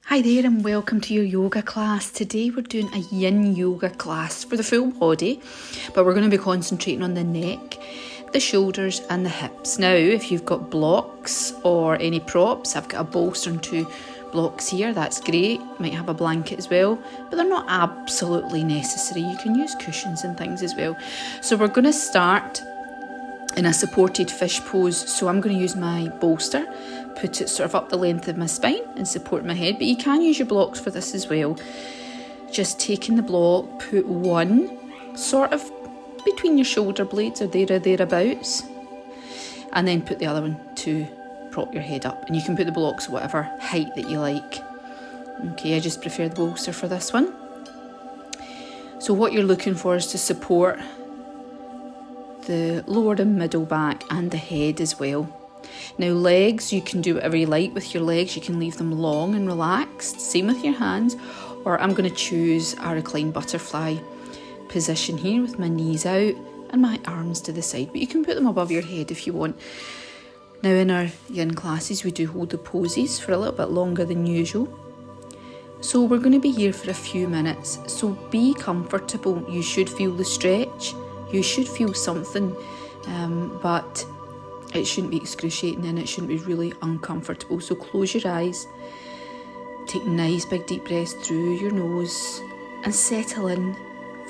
Hi there and welcome to your yoga class. Today we're doing a Yin Yoga class for the full body, but we're going to be concentrating on the neck, the shoulders and the hips. Now, if you've got blocks or any props, I've got a bolster and 2 blocks here, that's great. Might have a blanket as well, but they're not absolutely necessary. You can use cushions and things as well. So we're going to start in a supported fish pose. So I'm going to use my bolster, put it sort of up the length of my spine and support my head, but you can use your blocks for this as well. Just taking the block, put one sort of between your shoulder blades or thereabouts, and then put the other one to prop your head up. And you can put the blocks whatever height that you like. Okay, I just prefer the bolster for this one. So what you're looking for is to support the lower and middle back and the head as well. Now legs, you can do whatever you like with your legs. You can leave them long and relaxed. Same with your hands. Or I'm going to choose a reclined butterfly position here with my knees out and my arms to the side. But you can put them above your head if you want. Now in our Yin classes, we do hold the poses for a little bit longer than usual. So we're going to be here for a few minutes. So be comfortable. You should feel the stretch. You should feel something, but it shouldn't be excruciating and it shouldn't be really uncomfortable. So close your eyes, take nice big deep breaths through your nose and settle in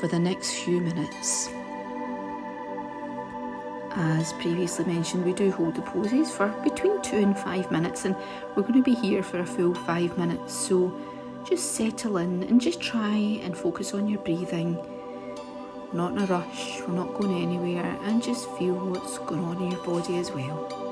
for the next few minutes. As previously mentioned, we do hold the poses for between 2 and 5 minutes, and we're going to be here for a full 5 minutes. So just settle in and just try and focus on your breathing. Not in a rush, we're not going anywhere, and just feel what's going on in your body as well.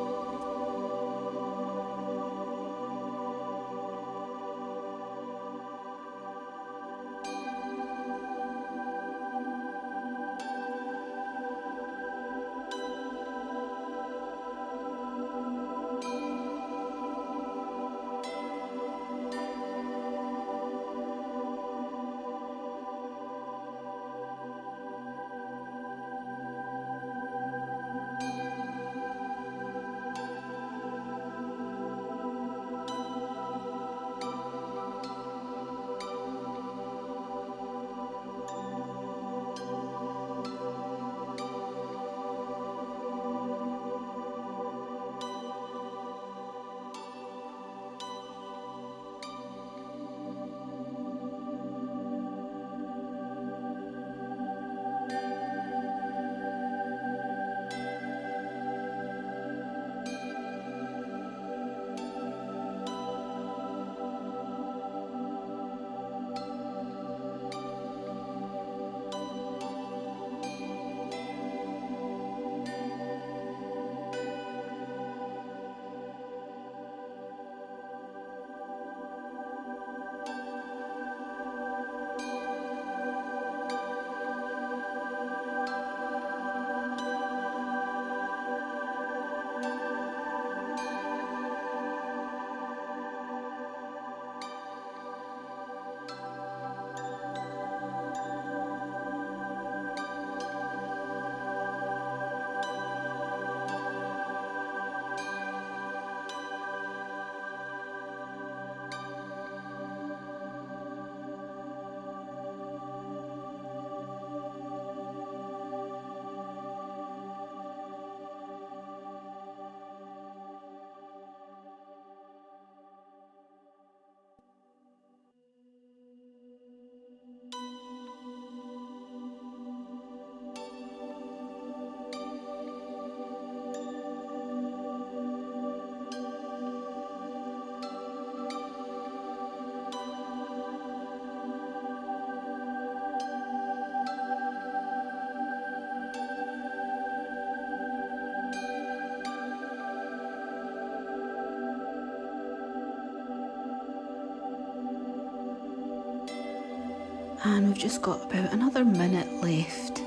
And we've just got about another minute left.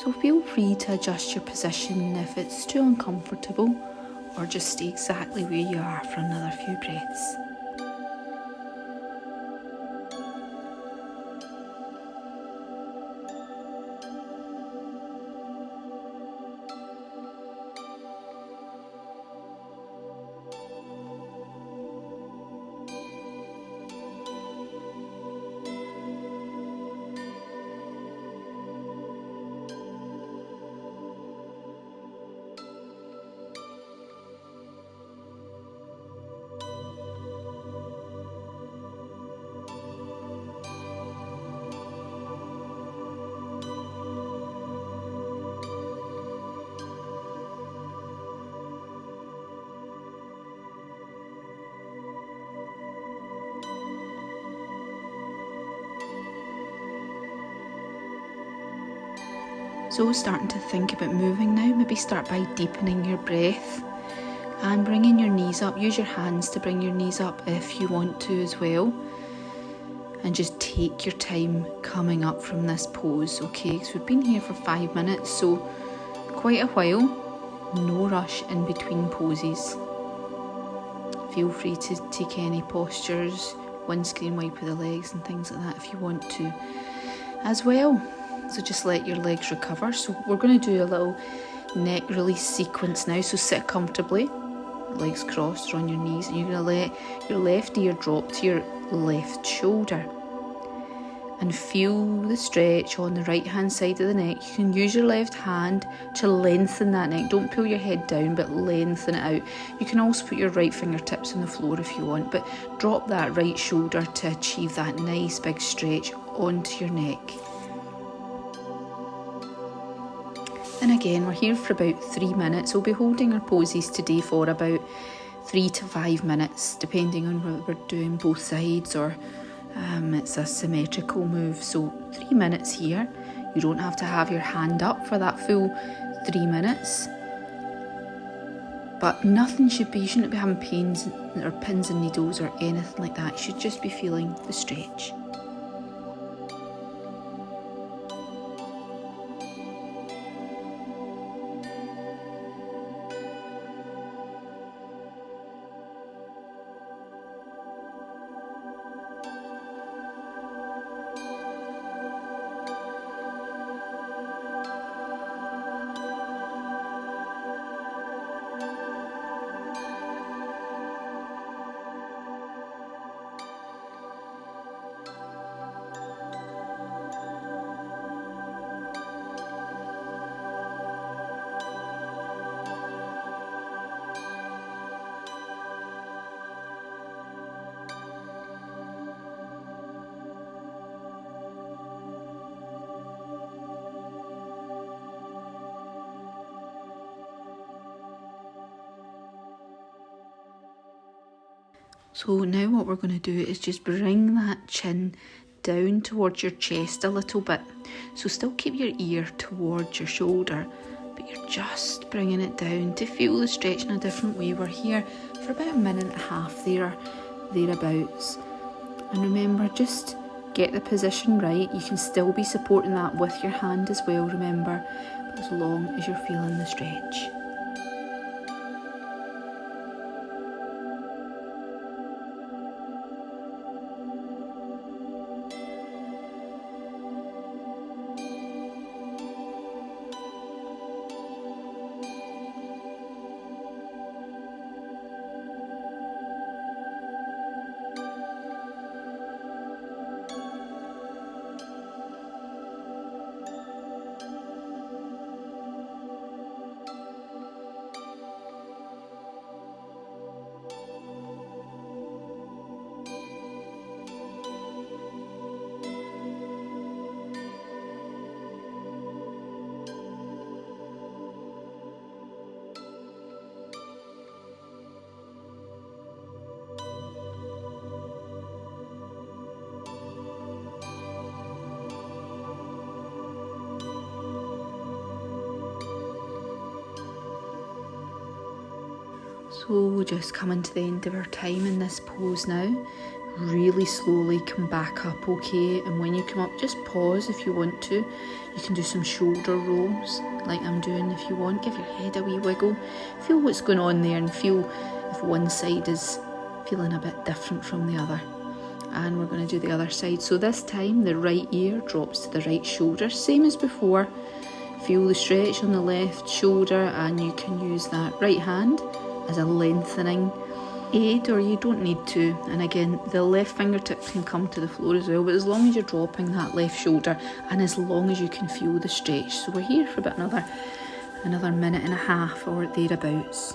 So feel free to adjust your position if it's too uncomfortable, or just stay exactly where you are for another few breaths. So starting to think about moving now, maybe start by deepening your breath and bringing your knees up. Use your hands to bring your knees up if you want to as well. And just take your time coming up from this pose, okay? So we've been here for 5 minutes, so quite a while. No rush in between poses. Feel free to take any postures, windscreen wipe with the legs and things like that if you want to as well. So just let your legs recover. So we're going to do a little neck release sequence now. So sit comfortably, legs crossed or on your knees, and you're going to let your left ear drop to your left shoulder. And feel the stretch on the right hand side of the neck. You can use your left hand to lengthen that neck. Don't pull your head down, but lengthen it out. You can also put your right fingertips on the floor if you want, but drop that right shoulder to achieve that nice big stretch onto your neck. And again, we're here for about 3 minutes. We'll be holding our poses today for about 3 to 5 minutes, depending on whether we're doing both sides or it's a symmetrical move. So 3 minutes here. You don't have to have your hand up for that full 3 minutes. But nothing you shouldn't be having pains or pins and needles or anything like that. You should just be feeling the stretch. So now what we're going to do is just bring that chin down towards your chest a little bit. So still keep your ear towards your shoulder, but you're just bringing it down to feel the stretch in a different way. We're here for about 1.5 minutes there, thereabouts. And remember, just get the position right. You can still be supporting that with your hand as well, remember, but as long as you're feeling the stretch. So just coming to the end of our time in this pose now. Really slowly come back up, okay? And when you come up, just pause if you want to. You can do some shoulder rolls like I'm doing if you want. Give your head a wee wiggle. Feel what's going on there and feel if one side is feeling a bit different from the other. And we're going to do the other side. So this time the right ear drops to the right shoulder, same as before. Feel the stretch on the left shoulder, and you can use that right hand as a lengthening aid, or you don't need to. And again, the left fingertips can come to the floor as well, but as long as you're dropping that left shoulder and as long as you can feel the stretch. So we're here for about another 1.5 minutes or thereabouts.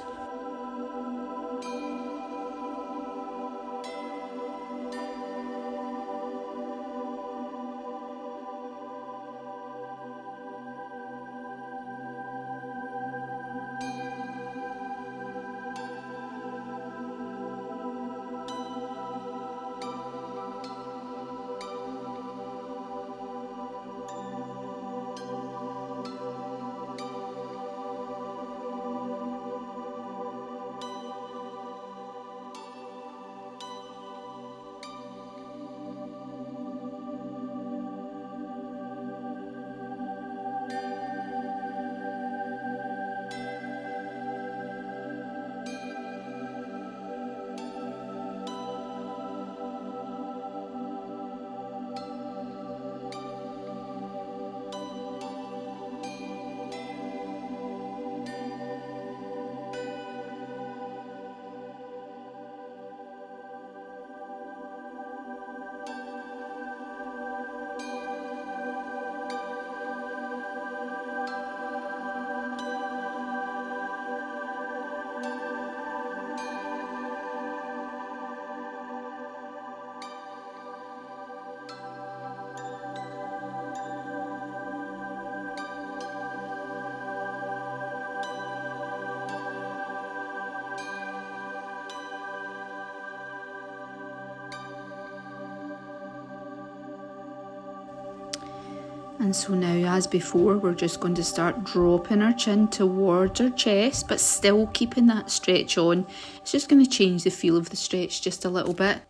And so now, as before, we're just going to start dropping our chin towards our chest, but still keeping that stretch on. It's just going to change the feel of the stretch just a little bit.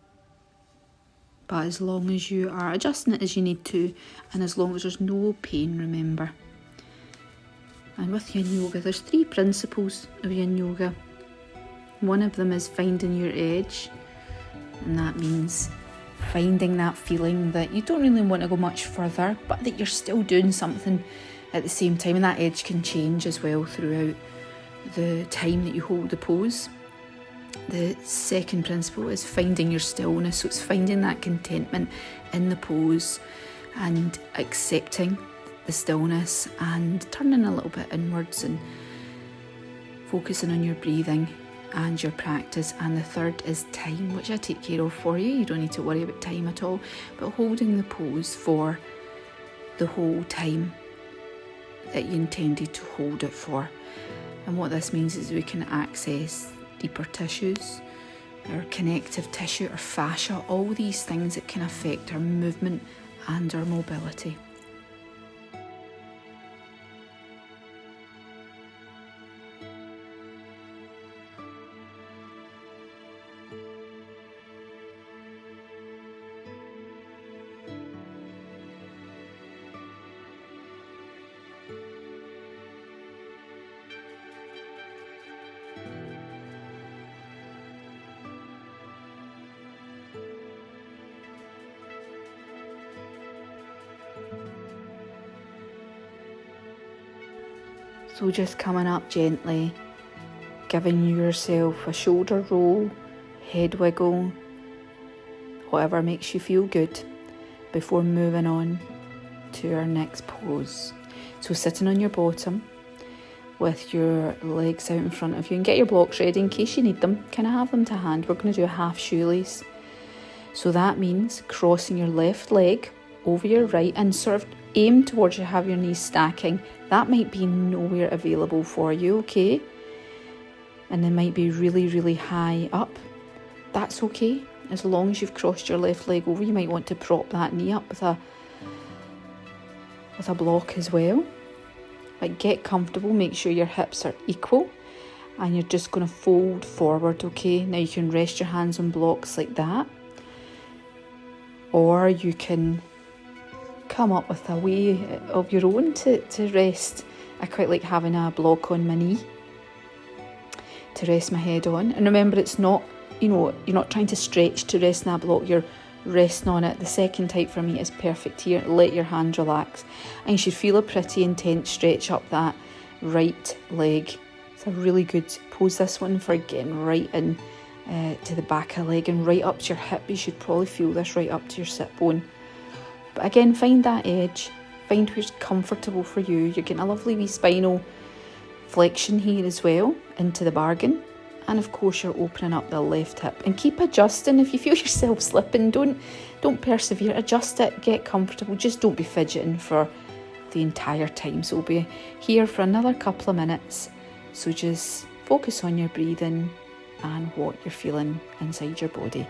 But as long as you are adjusting it as you need to, and as long as there's no pain, remember. And with Yin Yoga, there's 3 principles of Yin Yoga. One of them is finding your edge, and that means finding that feeling that you don't really want to go much further, but that you're still doing something at the same time, and that edge can change as well throughout the time that you hold the pose. The second principle is finding your stillness, so it's finding that contentment in the pose and accepting the stillness and turning a little bit inwards and focusing on your breathing and your practice. And the third is time, which I take care of for you. You don't need to worry about time at all, but holding the pose for the whole time that you intended to hold it for. And what this means is we can access deeper tissues, our connective tissue, our fascia, all these things that can affect our movement and our mobility. So just coming up gently, giving yourself a shoulder roll, head wiggle, whatever makes you feel good, before moving on to our next pose. So sitting on your bottom with your legs out in front of you, and get your blocks ready in case you need them. Can I have them to hand? We're going to do a half shoelace. So that means crossing your left leg over your right and sort of aim towards you, have your knees stacking. That might be nowhere available for you, okay? And they might be really, really high up. That's okay. As long as you've crossed your left leg over, you might want to prop that knee up with a block as well. But get comfortable, make sure your hips are equal, and you're just going to fold forward, okay? Now you can rest your hands on blocks like that, or you can come up with a way of your own to rest. I quite like having a block on my knee to rest my head on. And remember, it's not, you're not trying to stretch to rest in that block, you're resting on it. The second type for me is perfect here. Let your hand relax, and you should feel a pretty intense stretch up that right leg. It's a really good pose, this one, for getting right in to the back of the leg and right up to your hip. You should probably feel this right up to your sit bone. But again, find that edge, find where's comfortable for you. You're getting a lovely wee spinal flexion here as well, into the bargain. And of course, you're opening up the left hip. And keep adjusting. If you feel yourself slipping, don't persevere. Adjust it, get comfortable. Just don't be fidgeting for the entire time. So we'll be here for another couple of minutes. So just focus on your breathing and what you're feeling inside your body.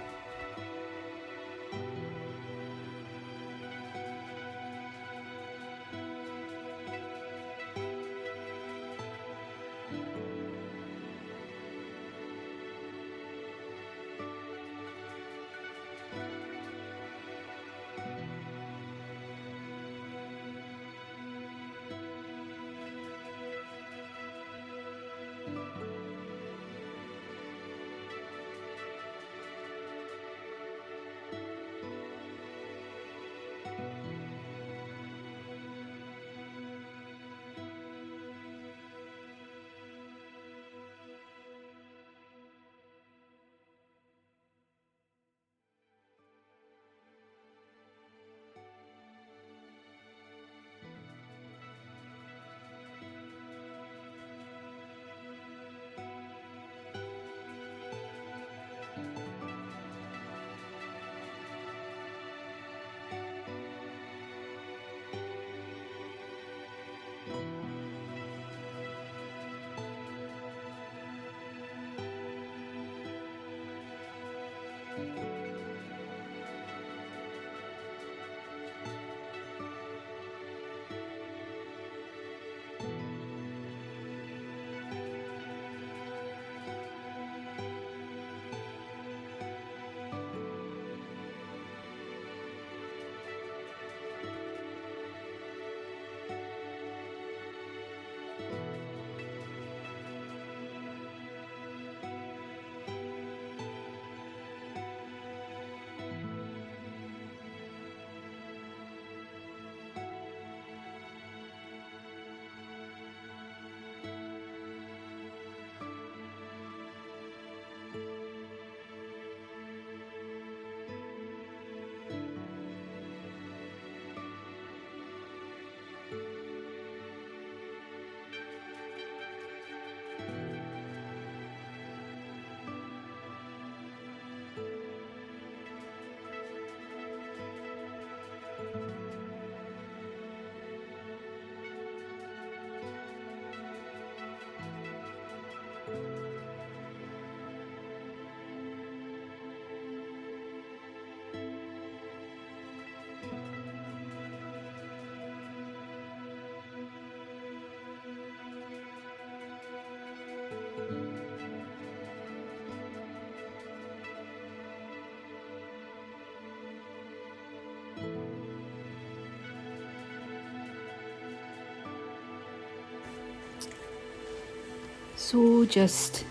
So just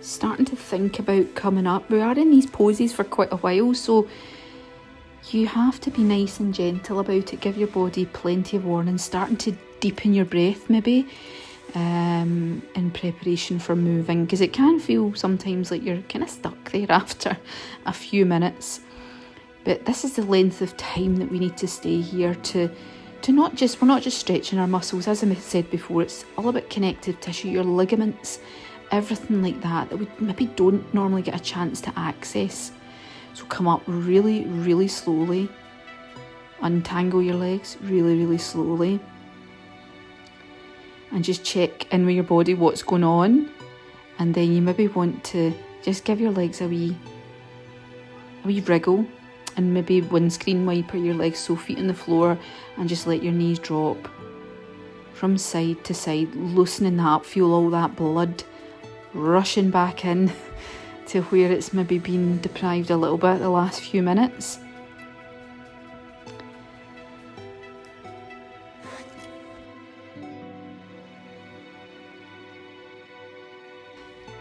starting to think about coming up. We are in these poses for quite a while, so you have to be nice and gentle about it. Give your body plenty of warning. Starting to deepen your breath maybe in preparation for moving, because it can feel sometimes like you're kind of stuck there after a few minutes. But this is the length of time that we need to stay here to not just, we're not just stretching our muscles, as I said before, it's all about connective tissue, your ligaments, everything like that we maybe don't normally get a chance to access. So come up really, really slowly. Untangle your legs really, really slowly. And just check in with your body what's going on. And then you maybe want to just give your legs a wee wriggle, and maybe windscreen wiper your legs so feet on the floor, and just let your knees drop from side to side, loosening that up. Feel all that blood rushing back in to where it's maybe been deprived a little bit the last few minutes.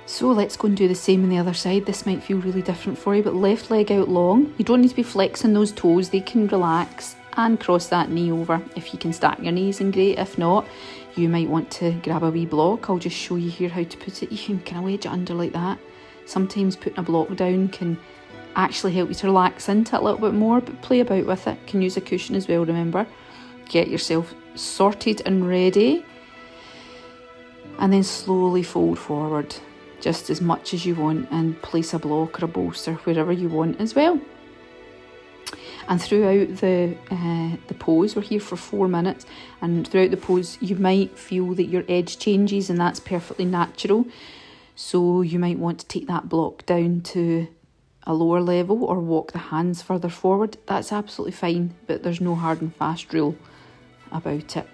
So let's go and do the same on the other side. This might feel really different for you, but left leg out long. You don't need to be flexing those toes. They can relax, and cross that knee over. If you can stack your knees, and great. If not, you might want to grab a wee block. I'll just show you here how to put it. You can kind of wedge it under like that. Sometimes putting a block down can actually help you to relax into it a little bit more, but play about with it. Can use a cushion as well, remember. Get yourself sorted and ready, and then slowly fold forward just as much as you want, and place a block or a bolster wherever you want as well. And throughout the pose, we're here for 4 minutes, and throughout the pose you might feel that your edge changes, and that's perfectly natural. So you might want to take that block down to a lower level or walk the hands further forward. That's absolutely fine, but there's no hard and fast rule about it.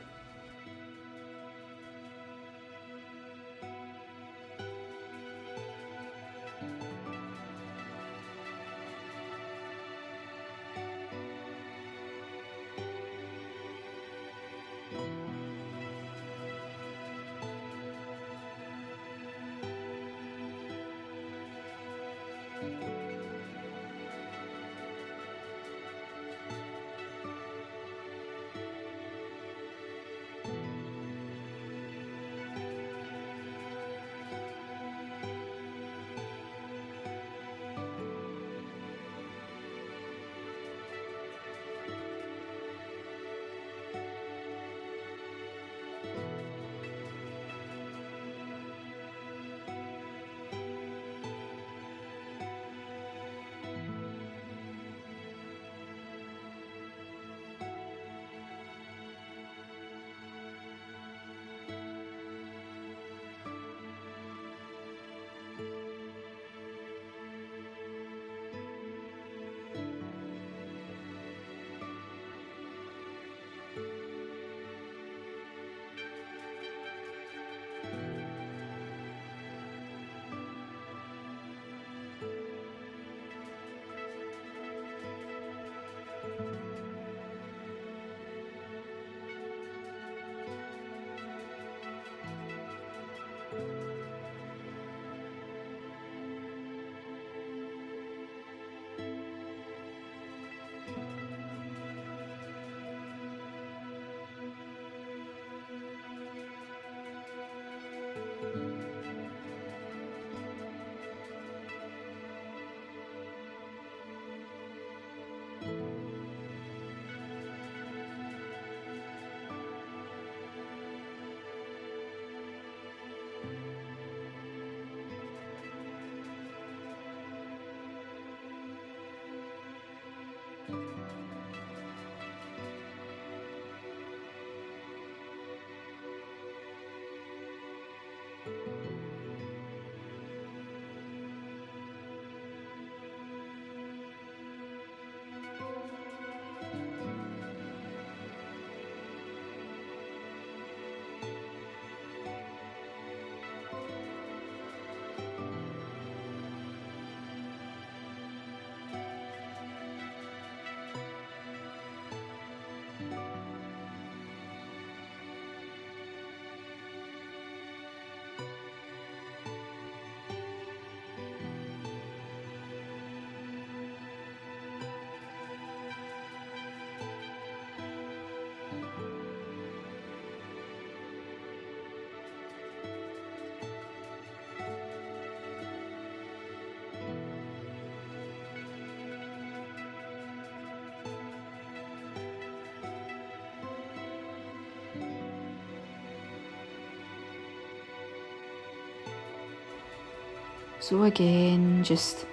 So again, just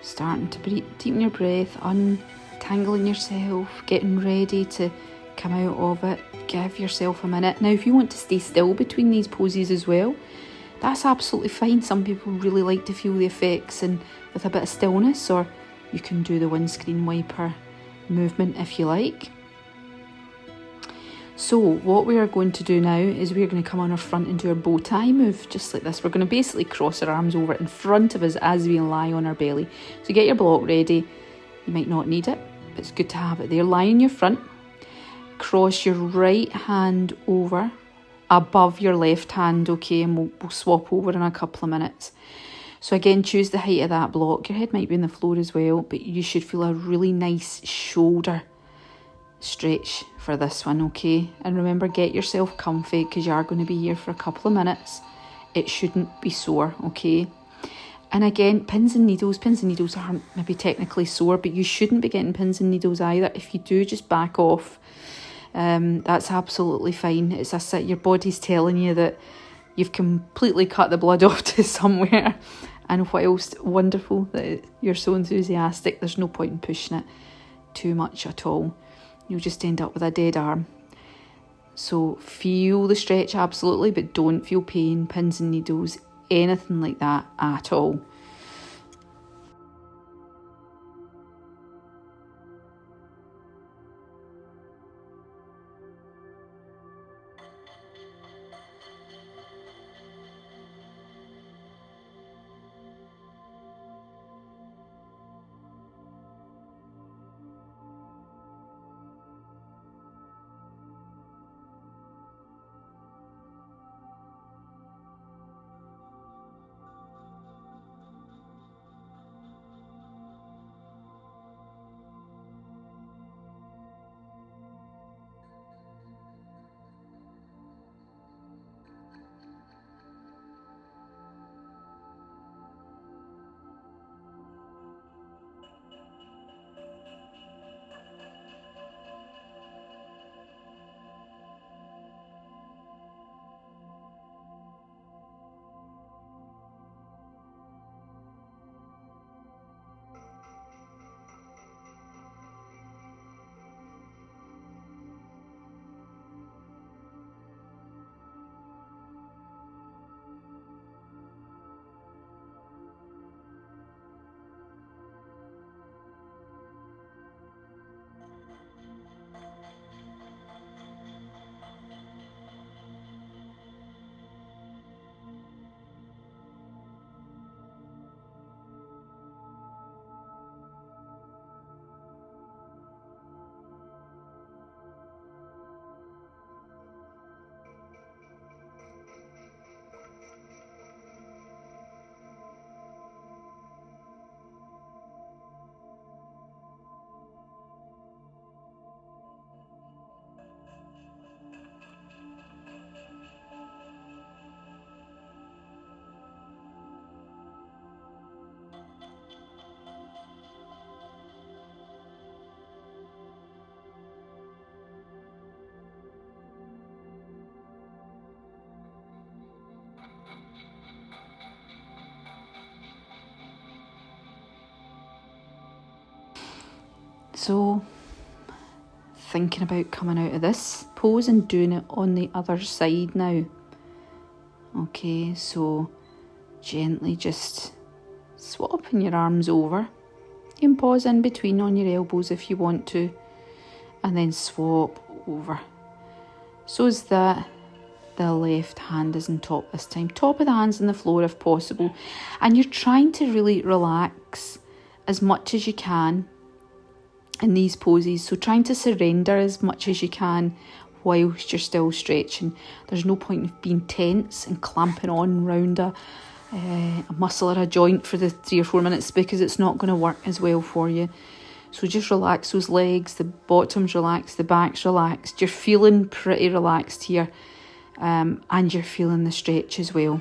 starting to deepen your breath, untangling yourself, getting ready to come out of it. Give yourself a minute. Now, if you want to stay still between these poses as well, that's absolutely fine. Some people really like to feel the effects and with a bit of stillness, or you can do the windscreen wiper movement if you like. So what we are going to do now is we're going to come on our front and do our bow tie move, just like this. We're going to basically cross our arms over in front of us as we lie on our belly. So get your block ready. You might not need it, but it's good to have it there. Lie in your front. Cross your right hand over above your left hand, okay, and we'll swap over in a couple of minutes. So again, choose the height of that block. Your head might be on the floor as well, but you should feel a really nice shoulder stretch for this one, okay? And remember, get yourself comfy because you are going to be here for a couple of minutes. It shouldn't be sore, okay? And again, pins and needles aren't maybe technically sore, but you shouldn't be getting pins and needles either. If you do, just back off. That's absolutely fine. It's your body's telling you that you've completely cut the blood off to somewhere. And whilst wonderful that you're so enthusiastic, there's no point in pushing it too much at all. You'll just end up with a dead arm. So feel the stretch absolutely, but don't feel pain, pins and needles, anything like that at all. So, thinking about coming out of this pose and doing it on the other side now. Okay, so gently just swapping your arms over. You can pause in between on your elbows if you want to, and then swap over. So as that the left hand is on top this time. Top of the hands on the floor if possible. And you're trying to really relax as much as you can in these poses. So trying to surrender as much as you can whilst you're still stretching. There's no point in being tense and clamping on round a muscle or a joint for the 3 or 4 minutes, because it's not going to work as well for you. So just relax those legs, the bottom's relaxed, the back's relaxed. You're feeling pretty relaxed here, and you're feeling the stretch as well.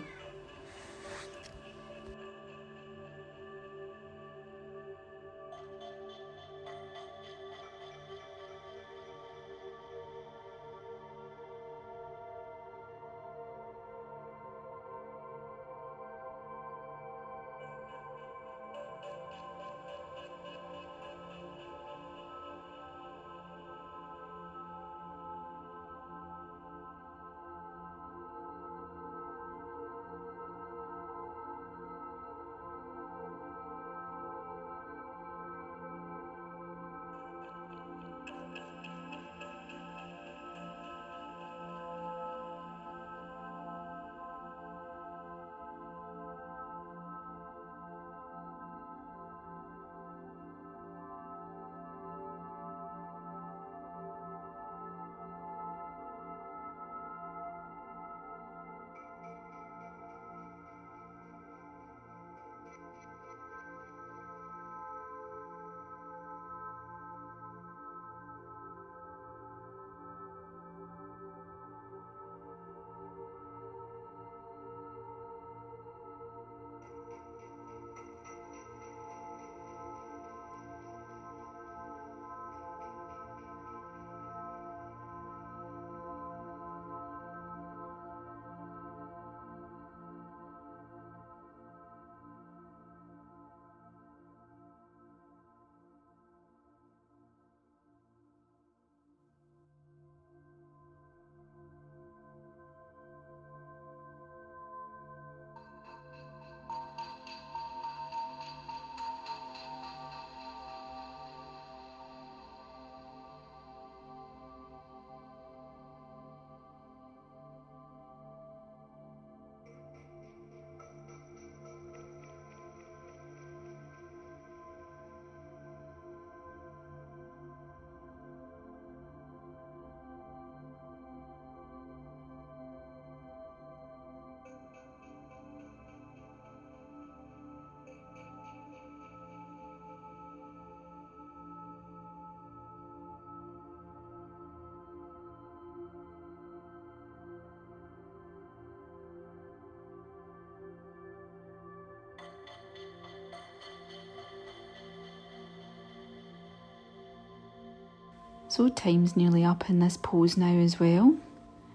So time's nearly up in this pose now as well.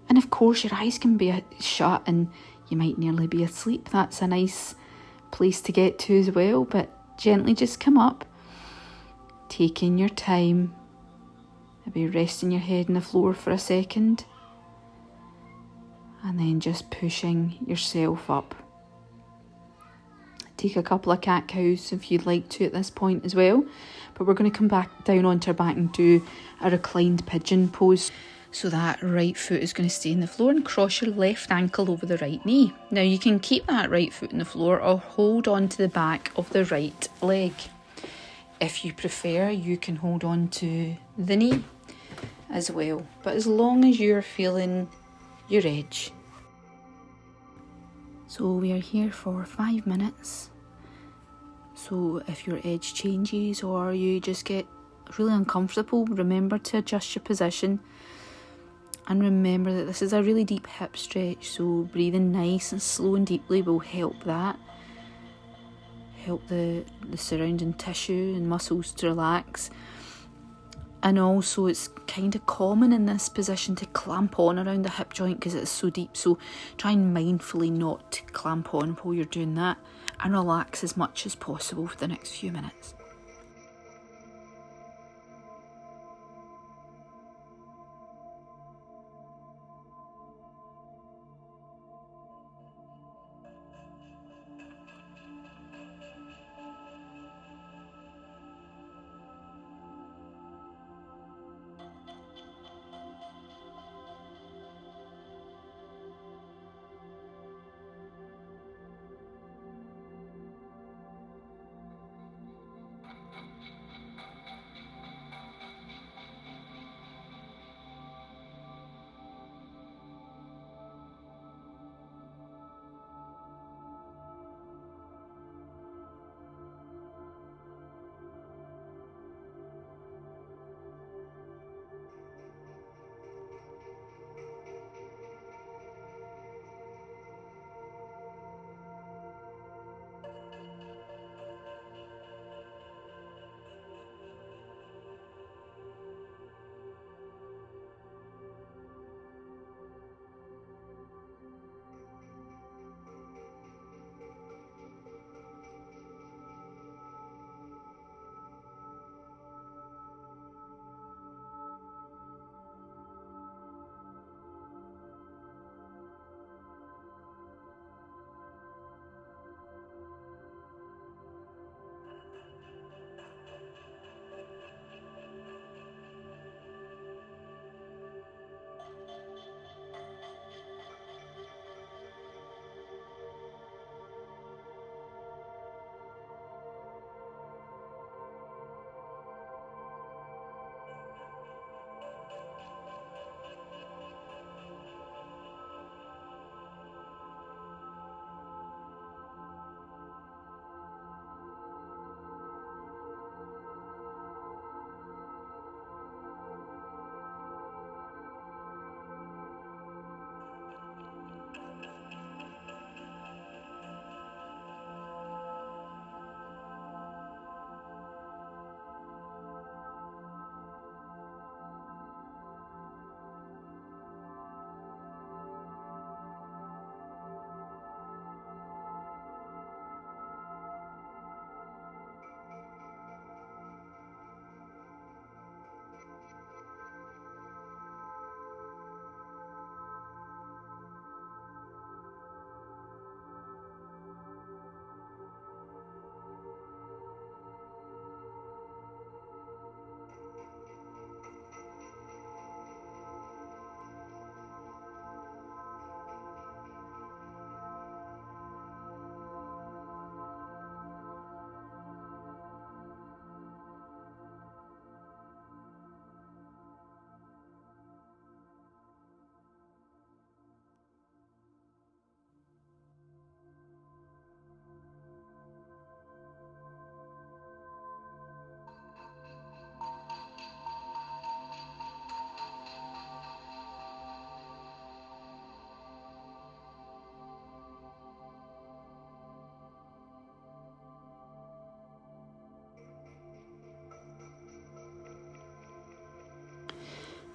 And of course your eyes can be shut and you might nearly be asleep. That's a nice place to get to as well, but gently just come up, taking your time, maybe resting your head on the floor for a second, and then just pushing yourself up. Take a couple of cat-cows if you'd like to at this point as well, but we're going to come back down onto our back and do a reclined pigeon pose. So that right foot is going to stay on the floor and cross your left ankle over the right knee. Now you can keep that right foot on the floor or hold on to the back of the right leg. If you prefer, you can hold on to the knee as well, but as long as you're feeling your edge. So we are here for 5 minutes. So if your edge changes or you just get really uncomfortable, remember to adjust your position. And remember that this is a really deep hip stretch, so breathing nice and slow and deeply will help that. Help the surrounding tissue and muscles to relax. And also it's kind of common in this position to clamp on around the hip joint because it's so deep. So try and mindfully not clamp on while you're doing that, and relax as much as possible for the next few minutes.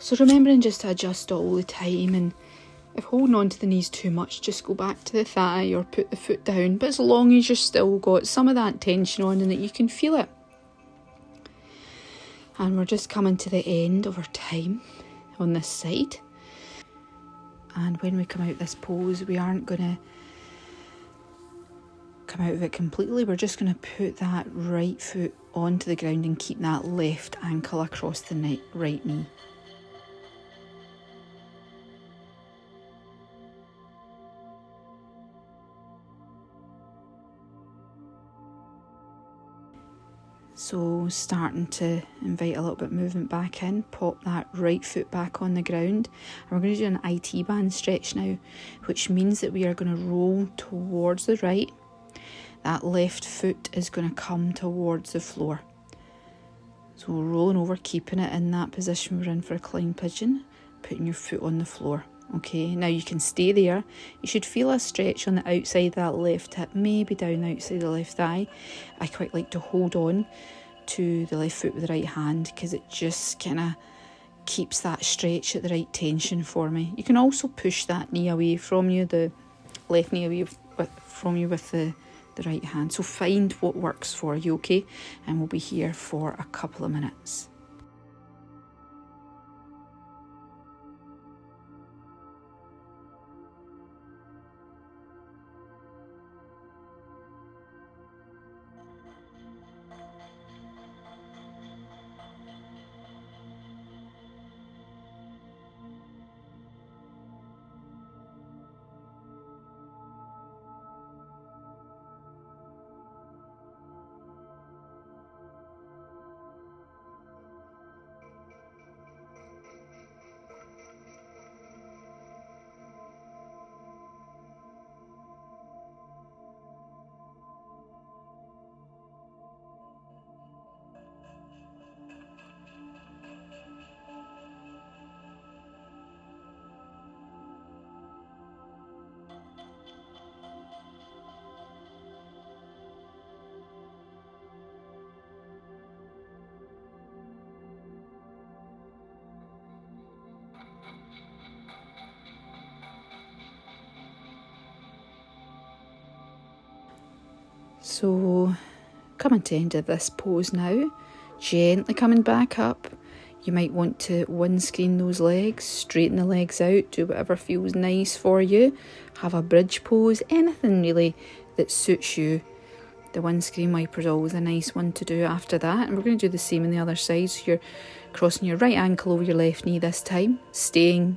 So remembering just to adjust all the time, and if holding on to the knees too much, just go back to the thigh or put the foot down. But as long as you've still got some of that tension on and that you can feel it. And we're just coming to the end of our time on this side. And when we come out this pose, we aren't going to come out of it completely. We're just going to put that right foot onto the ground and keep that left ankle across the right knee. So starting to invite a little bit of movement back in, pop that right foot back on the ground. And we're going to do an IT band stretch now, which means that we are going to roll towards the right. That left foot is going to come towards the floor. So we're rolling over, keeping it in that position we're in for a climb pigeon, putting your foot on the floor. Okay, now you can stay there. You should feel a stretch on the outside of that left hip, maybe down the outside of the left thigh. I quite like to hold on to the left foot with the right hand because it just kind of keeps that stretch at the right tension for me. You can also push that knee away from you, the left knee away from you with the right hand. So find what works for you, okay? And we'll be here for a couple of minutes. So coming to the end of this pose now, gently coming back up. You might want to windscreen those legs, straighten the legs out, do whatever feels nice for you. Have a bridge pose, anything really that suits you. The windscreen wiper is always a nice one to do after that. And we're going to do the same on the other side. So you're crossing your right ankle over your left knee this time, staying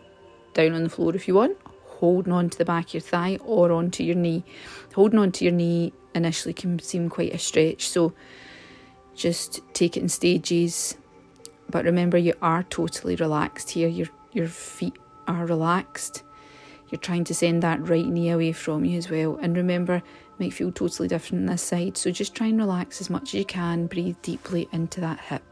down on the floor if you want, holding on to the back of your thigh or onto your knee. Holding on to your knee initially can seem quite a stretch, so just take it in stages. But remember, you are totally relaxed here. Your feet are relaxed. You're trying to send that right knee away from you as well. And remember, it might feel totally different on this side, so just try and relax as much as you can. Breathe deeply into that hip.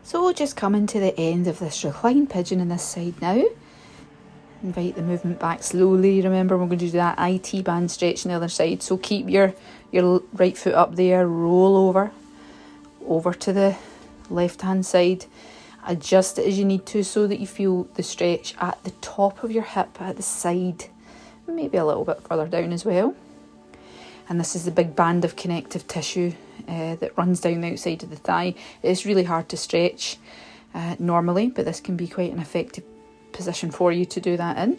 So just coming to the end of this recline pigeon on this side now. Invite the movement back slowly. Remember, we're going to do that IT band stretch on the other side. So keep your right foot up there, roll over to the left hand side. Adjust it as you need to so that you feel the stretch at the top of your hip, at the side, maybe a little bit further down as well. And this is the big band of connective tissue that runs down the outside of the thigh. It's really hard to stretch normally, but this can be quite an effective position for you to do that in.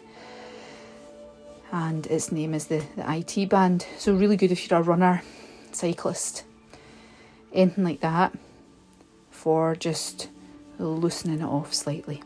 And its name is the IT band. So really good if you're a runner, cyclist, anything like that, for just loosening it off slightly.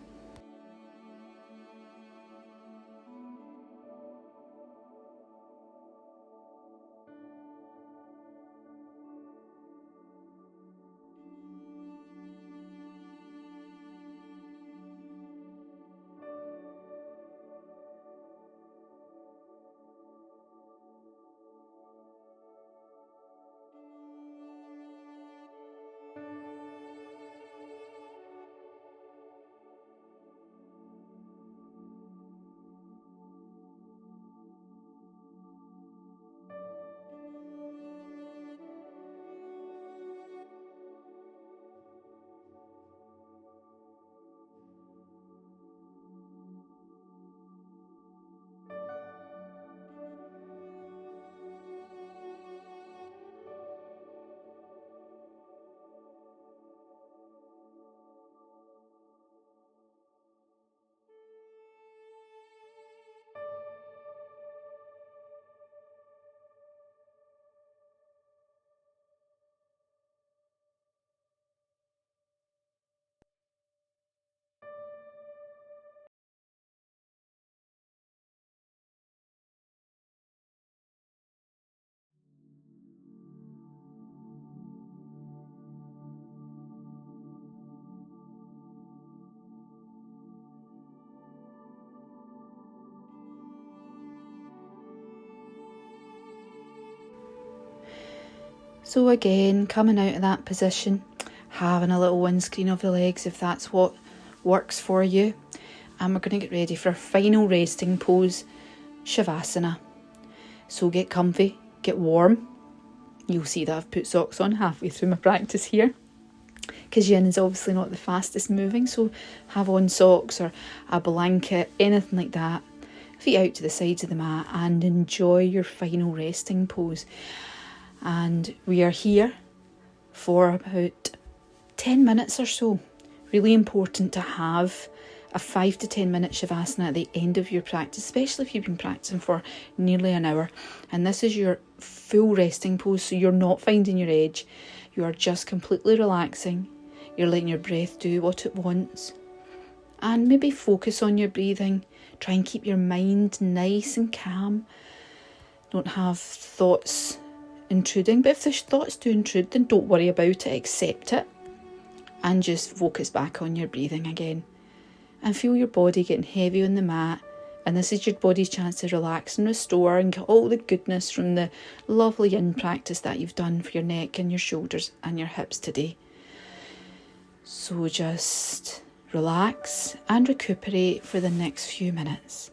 So again, coming out of that position, having a little windscreen of the legs if that's what works for you. And we're going to get ready for our final resting pose, Shavasana. So get comfy, get warm. You'll see that I've put socks on halfway through my practice here, because yin is obviously not the fastest moving, so have on socks or a blanket, anything like that. Feet out to the sides of the mat and enjoy your final resting pose. And we are here for about 10 minutes or so. Really important to have a 5 to 10 minute Shavasana at the end of your practice, especially if you've been practicing for nearly an hour. And this is your full resting pose, so you're not finding your edge. You are just completely relaxing. You're letting your breath do what it wants. And maybe focus on your breathing. Try and keep your mind nice and calm. Don't have thoughts intruding, but if the thoughts do intrude, then don't worry about it, accept it, and just focus back on your breathing again. And feel your body getting heavy on the mat, and this is your body's chance to relax and restore and get all the goodness from the lovely yin practice that you've done for your neck and your shoulders and your hips today. So just relax and recuperate for the next few minutes.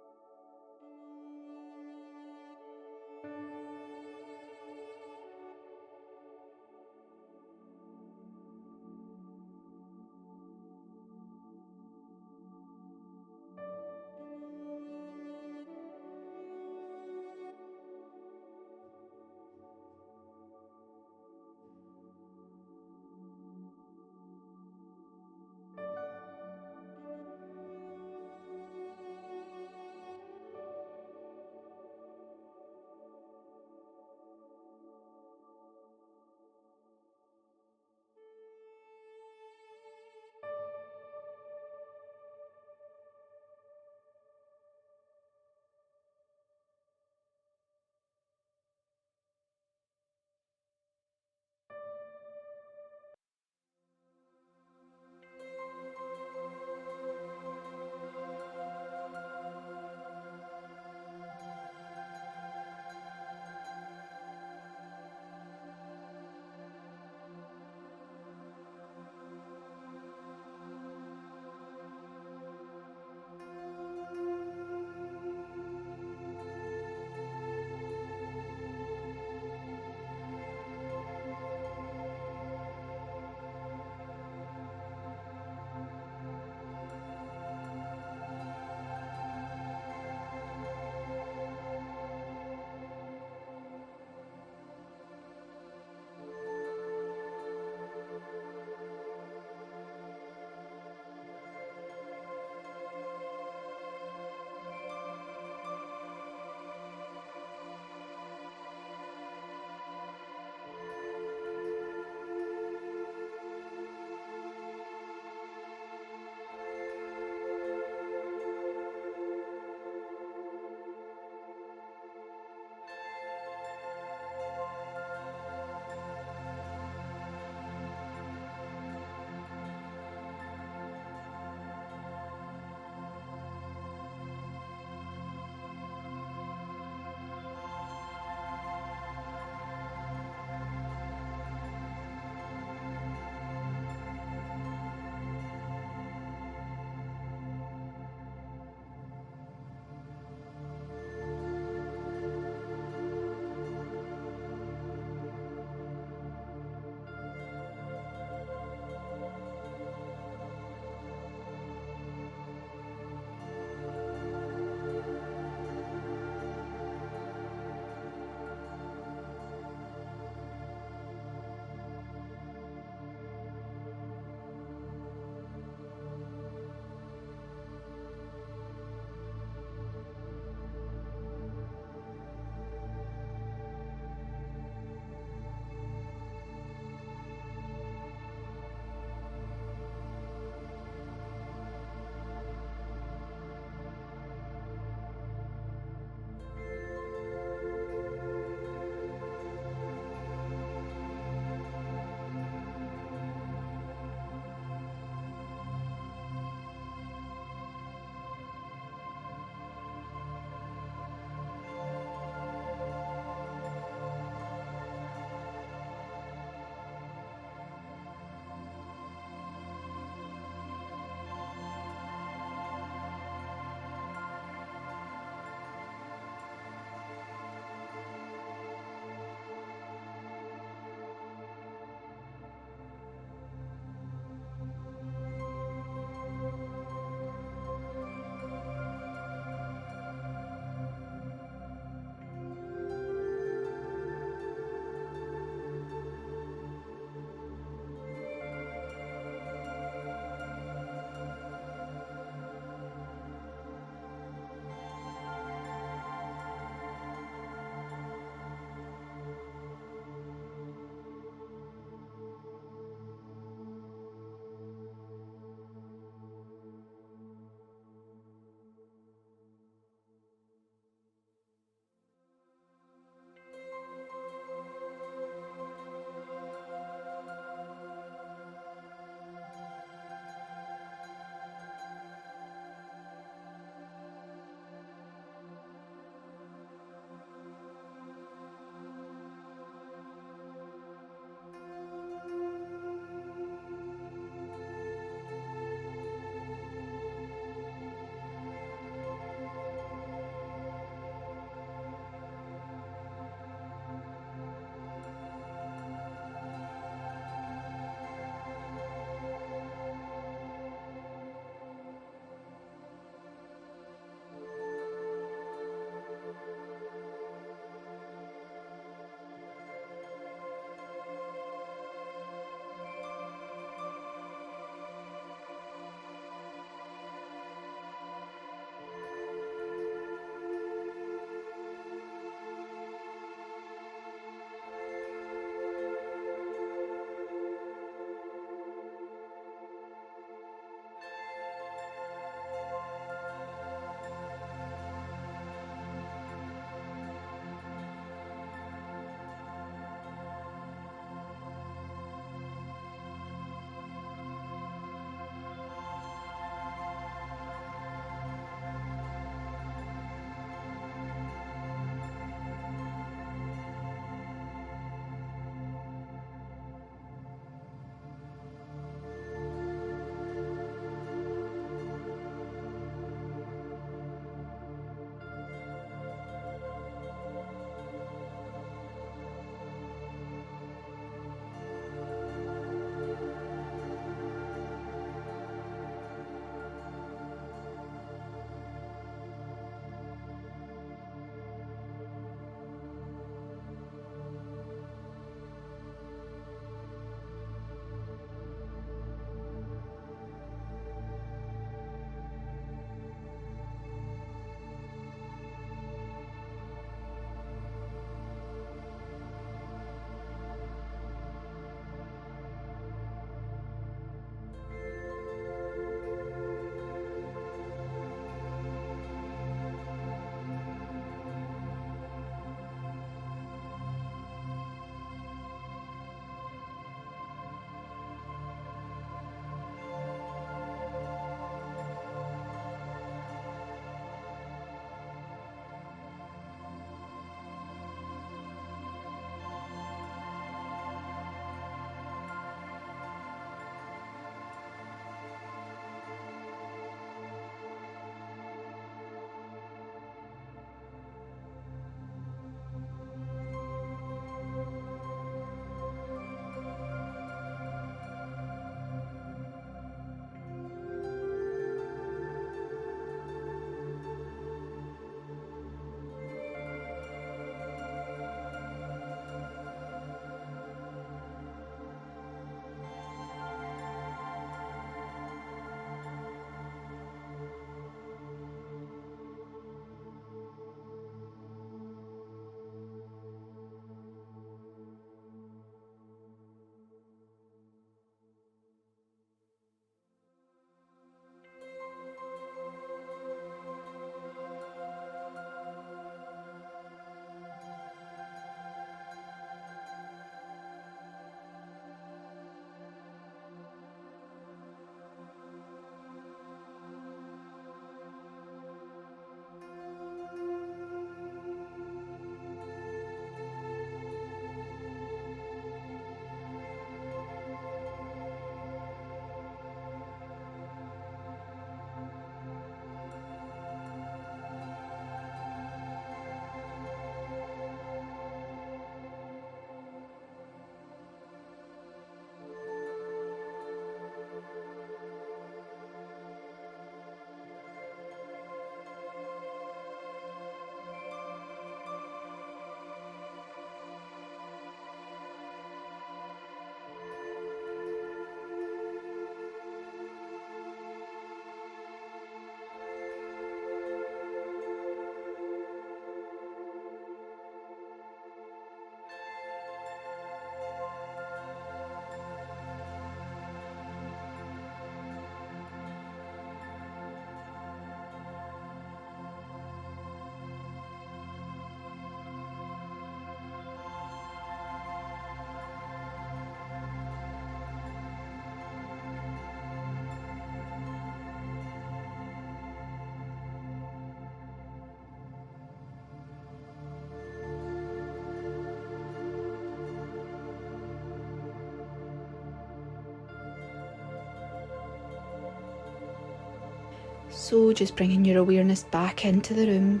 So just bringing your awareness back into the room,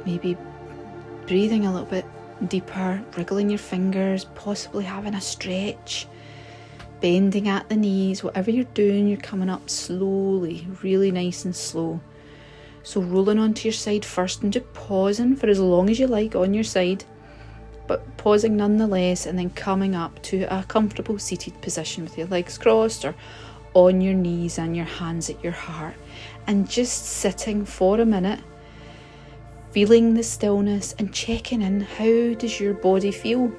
maybe breathing a little bit deeper, wriggling your fingers, possibly having a stretch, bending at the knees. Whatever you're doing, you're coming up slowly, really nice and slow. So rolling onto your side first and just pausing for as long as you like on your side, but pausing nonetheless, and then coming up to a comfortable seated position with your legs crossed or on your knees and your hands at your heart, and just sitting for a minute, feeling the stillness and checking in. How does your body feel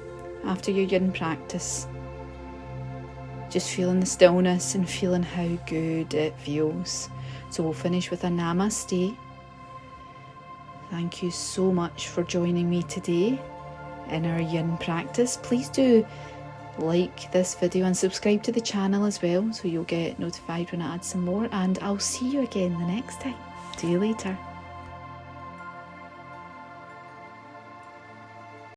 after your yin practice? Just feeling the stillness and feeling how good it feels. So we'll finish with a namaste. Thank you so much for joining me today in our yin practice. Please do like this video and subscribe to the channel as well, so you'll get notified when I add some more, and I'll see you again the next time. See you later.